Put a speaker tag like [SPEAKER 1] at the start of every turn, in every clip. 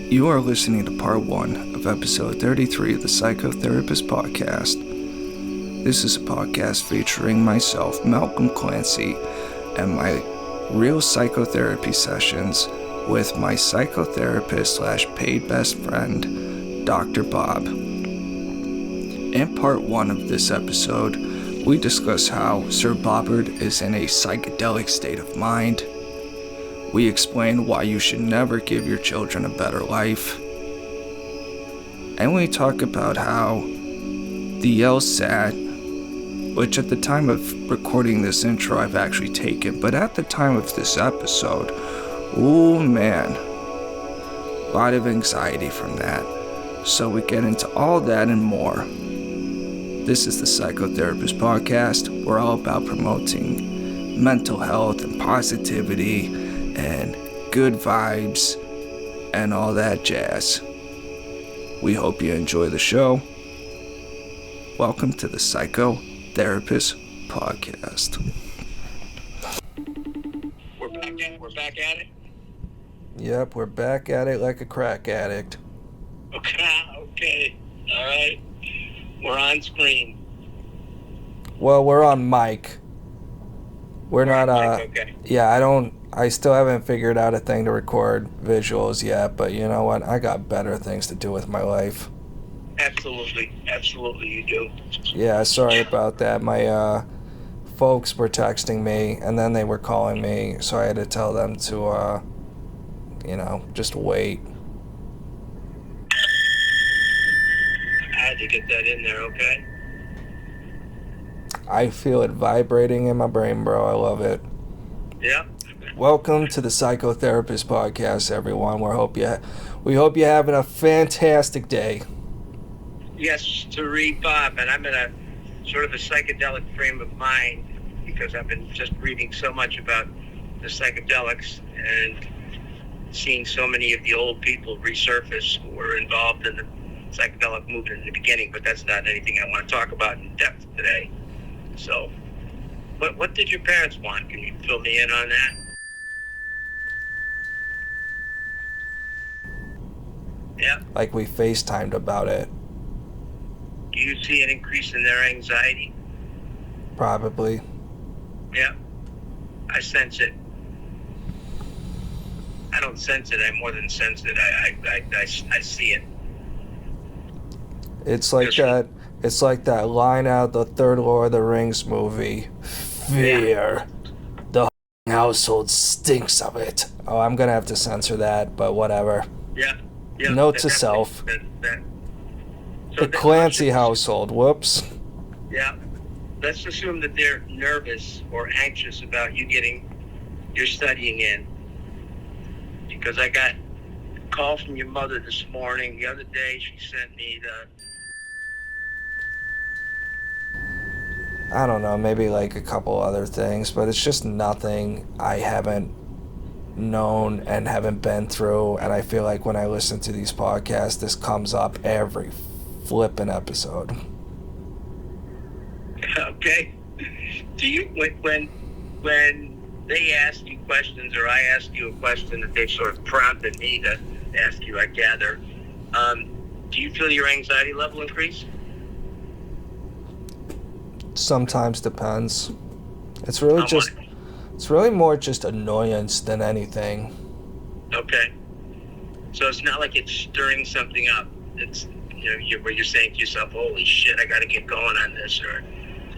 [SPEAKER 1] You are listening to part 1 of episode 33 of the Psychotherapist Podcast. This is a podcast featuring myself, Malcolm Clancy, and my real psychotherapy sessions with my psychotherapist / paid best friend, Dr. Bob. In part 1 of this episode, we discuss how Sir Bobbert is in a psychedelic state of mind. We explain why you should never give your children a better life. And we talk about how the LSAT, which at the time of recording this intro I've actually taken, but at the time of this episode, oh man, a lot of anxiety from that. So we get into all that and more. This is the Psychotherapist Podcast. We're all about promoting mental health and positivity and good vibes and all that jazz. We hope you enjoy the show. Welcome to the Psychotherapist Podcast.
[SPEAKER 2] We're back at it?
[SPEAKER 1] Yep, we're back at it like a crack addict.
[SPEAKER 2] Okay. All right. We're on screen.
[SPEAKER 1] Well, we're on mic. We're not,
[SPEAKER 2] okay.
[SPEAKER 1] Yeah, I still haven't figured out a thing to record visuals yet, but you know what? I got better things to do with my life.
[SPEAKER 2] Absolutely you do.
[SPEAKER 1] Yeah, sorry about that. My, folks were texting me, and then they were calling me, so I had to tell them to, just wait.
[SPEAKER 2] I had to get that in there, okay?
[SPEAKER 1] I feel it vibrating in my brain, bro. I love it.
[SPEAKER 2] Yeah.
[SPEAKER 1] Welcome to the Psychotherapist Podcast, everyone. We hope you're having a fantastic day.
[SPEAKER 2] Yes, to read Bob, and I'm in a sort of a psychedelic frame of mind because I've been just reading so much about the psychedelics and seeing so many of the old people resurface who were involved in the psychedelic movement in the beginning, but that's not anything I want to talk about in depth today. So, what did your parents want? Can you fill me in on that? Yeah.
[SPEAKER 1] Like we FaceTimed about it.
[SPEAKER 2] Do you see an increase in their anxiety?
[SPEAKER 1] Probably.
[SPEAKER 2] Yeah. I sense it. I don't sense it. I more than sense it. I see it.
[SPEAKER 1] It's like that. It's like that line out of the third Lord of the Rings movie. Fear. The household stinks of it. Oh, I'm gonna have to censor that, but whatever.
[SPEAKER 2] Yeah.
[SPEAKER 1] Note to self.
[SPEAKER 2] So
[SPEAKER 1] the Clancy household. Whoops.
[SPEAKER 2] Yeah. Let's assume that they're nervous or anxious about you getting your studying in. Because I got a call from your mother this morning. The other day she sent me
[SPEAKER 1] I don't know, maybe like a couple other things, but it's just nothing I haven't known and haven't been through, and I feel like when I listen to these podcasts, this comes up every flippin' episode.
[SPEAKER 2] Okay. Do you, when they ask you questions, or I ask you a question that they sort of prompted me to ask you, I gather, do you feel your anxiety level increase?
[SPEAKER 1] Sometimes depends. It's really more just annoyance than anything.
[SPEAKER 2] Okay. So it's not like it's stirring something up. It's, where you're saying to yourself, holy shit, I got to get going on this, or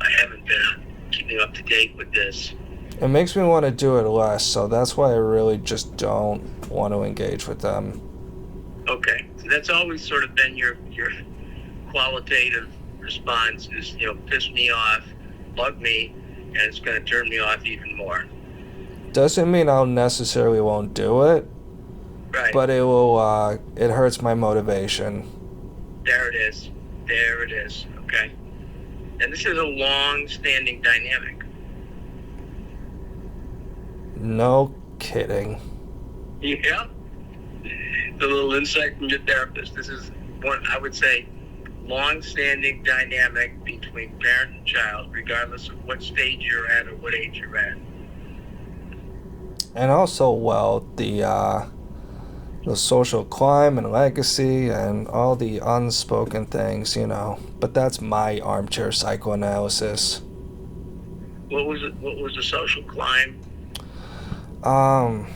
[SPEAKER 2] I haven't been keeping up to date with this.
[SPEAKER 1] It makes me want to do it less, so that's why I really just don't want to engage with them.
[SPEAKER 2] Okay. So that's always sort of been your qualitative response is, piss me off, bug me, and it's going to turn me off even more.
[SPEAKER 1] Doesn't mean I'll necessarily won't do it.
[SPEAKER 2] Right.
[SPEAKER 1] But it will, it hurts my motivation.
[SPEAKER 2] There it is. Okay. And this is a long-standing dynamic.
[SPEAKER 1] No kidding.
[SPEAKER 2] Yeah. The little insight from your therapist. This is one, I would say, long-standing dynamic between parent and child, regardless of what stage you're at or what age you're at.
[SPEAKER 1] And also, well, the the social climb and legacy and all the unspoken things, But that's my armchair psychoanalysis.
[SPEAKER 2] What was it? What was the social climb?
[SPEAKER 1] Um,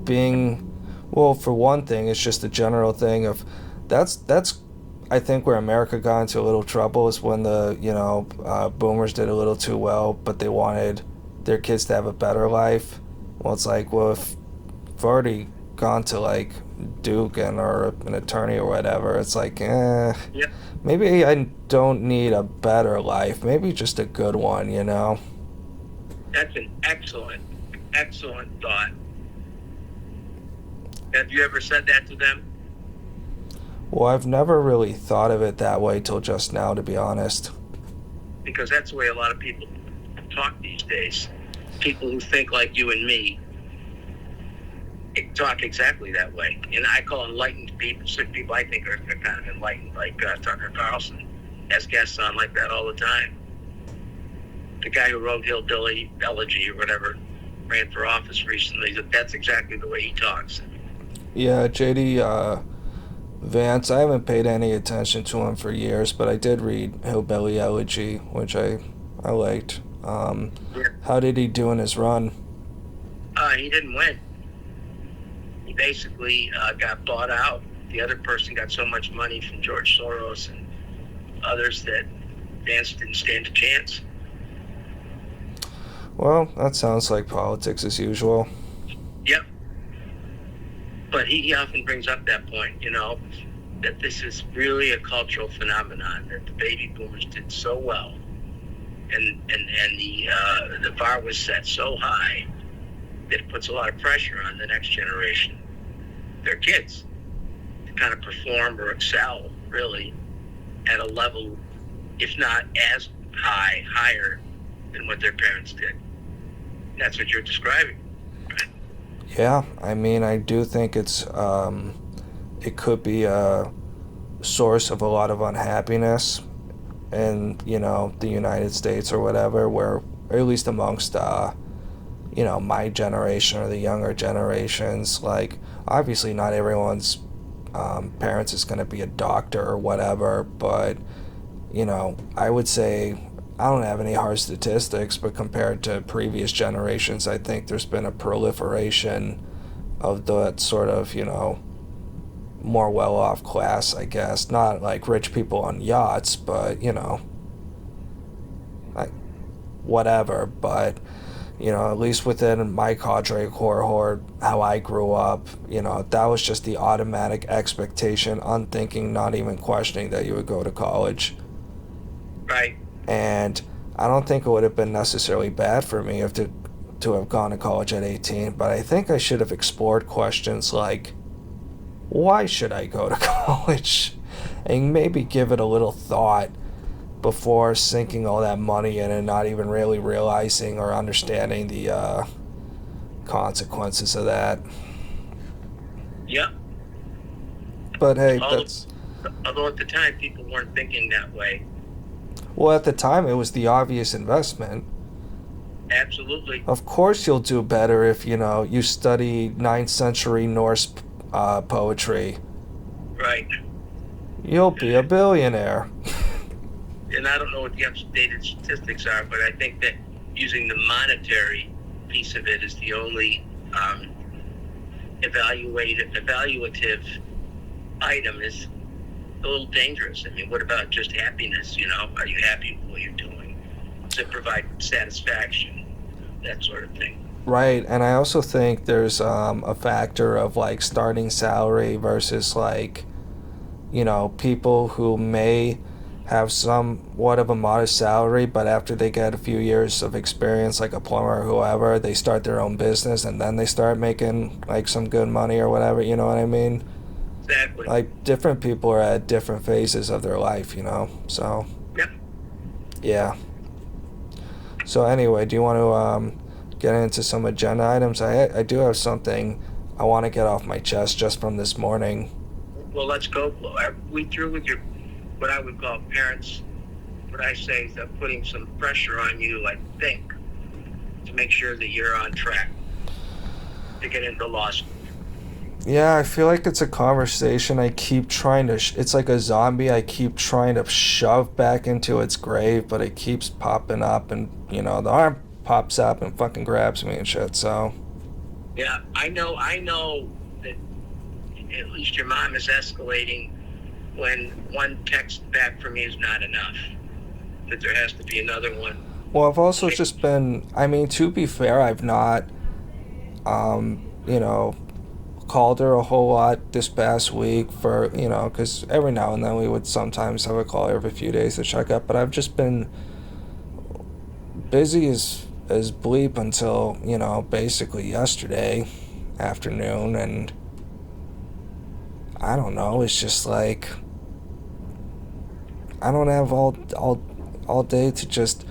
[SPEAKER 1] being, well, for one thing, it's just the general thing of that's I think where America got into a little trouble is when the boomers did a little too well, but they wanted their kids to have a better life. Well, it's like, well, if you've already gone to like Duke or an attorney or whatever, it's like,
[SPEAKER 2] Yep.
[SPEAKER 1] Maybe I don't need a better life, maybe just a good one,
[SPEAKER 2] That's an excellent thought. Have you ever said that to them?
[SPEAKER 1] Well, I've never really thought of it that way till just now, to be honest.
[SPEAKER 2] Because that's the way a lot of people talk these days. People who think like you and me talk exactly that way. And I call enlightened people, certain people I think are kind of enlightened, like Tucker Carlson has guests on like that all the time. The guy who wrote Hillbilly Elegy or whatever ran for office recently. That's exactly the way he talks.
[SPEAKER 1] Yeah, J.D. Vance, I haven't paid any attention to him for years, but I did read Hillbilly Elegy, which I liked. How did he do in his run?
[SPEAKER 2] He didn't win. He basically got bought out. The other person got so much money from George Soros and others that Vance didn't stand a chance.
[SPEAKER 1] Well, that sounds like politics as usual.
[SPEAKER 2] Yep. But he often brings up that point, that this is really a cultural phenomenon, that the baby boomers did so well, and the bar was set so high that it puts a lot of pressure on the next generation, their kids, to kind of perform or excel, really, at a level, if not as higher than what their parents did. That's what you're describing.
[SPEAKER 1] Yeah, I mean, I do think it could be a source of a lot of unhappiness in, the United States or whatever, where, or at least amongst, my generation or the younger generations, like, obviously not everyone's parents is going to be a doctor or whatever, but, I would say, I don't have any hard statistics, but compared to previous generations, I think there's been a proliferation of that sort of, more well-off class, I guess. Not like rich people on yachts, but, like, whatever. But, at least within my cadre cohort, how I grew up, that was just the automatic expectation, unthinking, not even questioning that you would go to college.
[SPEAKER 2] Right.
[SPEAKER 1] And I don't think it would have been necessarily bad for me to have gone to college at 18, but I think I should have explored questions like, why should I go to college? And maybe give it a little thought before sinking all that money in and not even really realizing or understanding the consequences of that.
[SPEAKER 2] Yeah.
[SPEAKER 1] But hey,
[SPEAKER 2] although at the time people weren't thinking that way.
[SPEAKER 1] Well, at the time, it was the obvious investment.
[SPEAKER 2] Absolutely.
[SPEAKER 1] Of course you'll do better if, you study 9th century Norse poetry.
[SPEAKER 2] Right.
[SPEAKER 1] You'll be a billionaire.
[SPEAKER 2] And I don't know what the updated statistics are, but I think that using the monetary piece of it is the only evaluative item is a little dangerous. I mean, what about just happiness? Are you happy with what you're doing? Does it provide satisfaction? That sort of thing.
[SPEAKER 1] Right, and I also think there's a factor of like starting salary versus like, people who may have somewhat of a modest salary, but after they get a few years of experience, like a plumber or whoever, they start their own business and then they start making like some good money or whatever, you know what I mean?
[SPEAKER 2] Exactly.
[SPEAKER 1] Like, different people are at different phases of their life, so.
[SPEAKER 2] Yep.
[SPEAKER 1] Yeah. So anyway, do you want to get into some agenda items? I do have something I want to get off my chest just from this morning.
[SPEAKER 2] Well, let's go. We through with your, what I would call parents, what I say is that putting some pressure on you, like think, to make sure that you're on track. to get into law school.
[SPEAKER 1] Yeah, I feel like it's a conversation I keep trying to... it's like a zombie I keep trying to shove back into its grave, but it keeps popping up, and, the arm pops up and fucking grabs me and shit, so...
[SPEAKER 2] Yeah, I know that at least your mom is escalating when one text back from you is not enough. That there has to be another one.
[SPEAKER 1] Well, I've also just been... to be fair, I've not, called her a whole lot this past week for, because every now and then we would sometimes have a call every few days to check up, but I've just been busy as bleep until, basically yesterday afternoon, and I don't know, it's just like I don't have all day to just,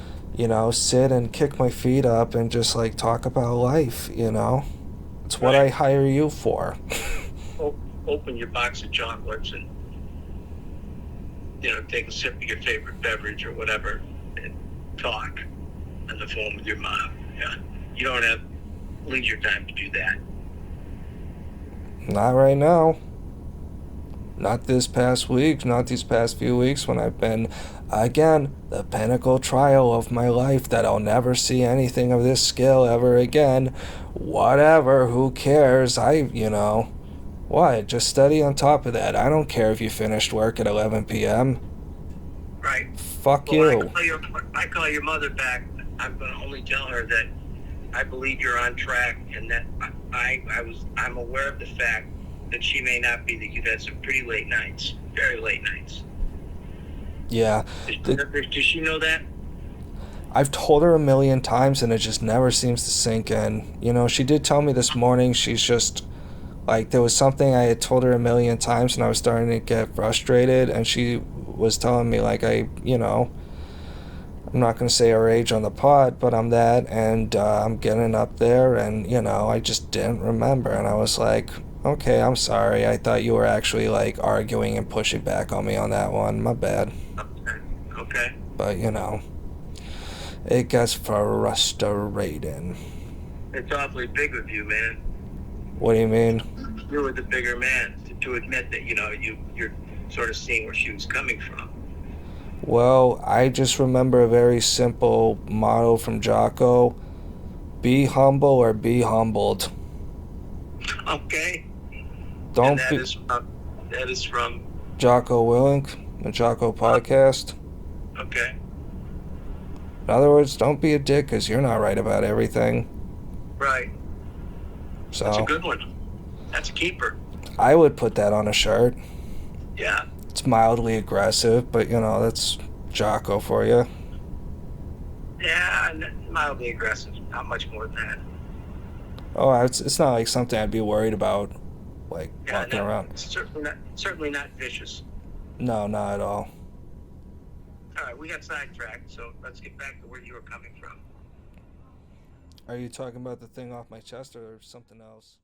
[SPEAKER 1] sit and kick my feet up and just like talk about life, It's what I hire you for.
[SPEAKER 2] Open your box of chocolates and, take a sip of your favorite beverage or whatever and talk on the phone with your mom. Yeah. You don't have leisure time to do that.
[SPEAKER 1] Not right now. Not this past week, not these past few weeks when I've been, again, the pinnacle trial of my life that I'll never see anything of this skill ever again. Whatever, who cares? What? Just study on top of that. I don't care if you finished work at 11 p.m.
[SPEAKER 2] Right.
[SPEAKER 1] Fuck you.
[SPEAKER 2] I call your mother back. I'm going to only tell her that I believe you're on track and that I'm aware of the fact that she may not be, that you've had some pretty late nights, very late nights.
[SPEAKER 1] Yeah.
[SPEAKER 2] Does she know that?
[SPEAKER 1] I've told her a million times and it just never seems to sink in. She did tell me this morning she's just, like, there was something I had told her a million times and I was starting to get frustrated, and she was telling me, like, I'm not going to say her age on the pod, but I'm that, and I'm getting up there, and, I just didn't remember, and I was like, okay, I'm sorry. I thought you were actually, like, arguing and pushing back on me on that one. My bad.
[SPEAKER 2] Okay.
[SPEAKER 1] But, it gets frustrating.
[SPEAKER 2] It's awfully big of you, man.
[SPEAKER 1] What do you mean?
[SPEAKER 2] You were the bigger man to admit that, you're sort of seeing where she was coming from.
[SPEAKER 1] Well, I just remember a very simple motto from Jocko: be humble or be humbled.
[SPEAKER 2] Okay.
[SPEAKER 1] Don't
[SPEAKER 2] and
[SPEAKER 1] be...
[SPEAKER 2] that is from
[SPEAKER 1] Jocko Willink, the Jocko podcast.
[SPEAKER 2] Okay.
[SPEAKER 1] In other words, don't be a dick because you're not right about everything.
[SPEAKER 2] Right.
[SPEAKER 1] So
[SPEAKER 2] that's a good one. That's a keeper.
[SPEAKER 1] I would put that on a shirt.
[SPEAKER 2] Yeah.
[SPEAKER 1] It's mildly aggressive, but that's Jocko for you.
[SPEAKER 2] Yeah, mildly aggressive. Not much more than that.
[SPEAKER 1] Oh, it's not like something I'd be worried about, like, walking around.
[SPEAKER 2] Certainly not vicious.
[SPEAKER 1] No, not at all.
[SPEAKER 2] All right, we got sidetracked, so let's get back to where you were coming from.
[SPEAKER 1] Are you talking about the thing off my chest or something else?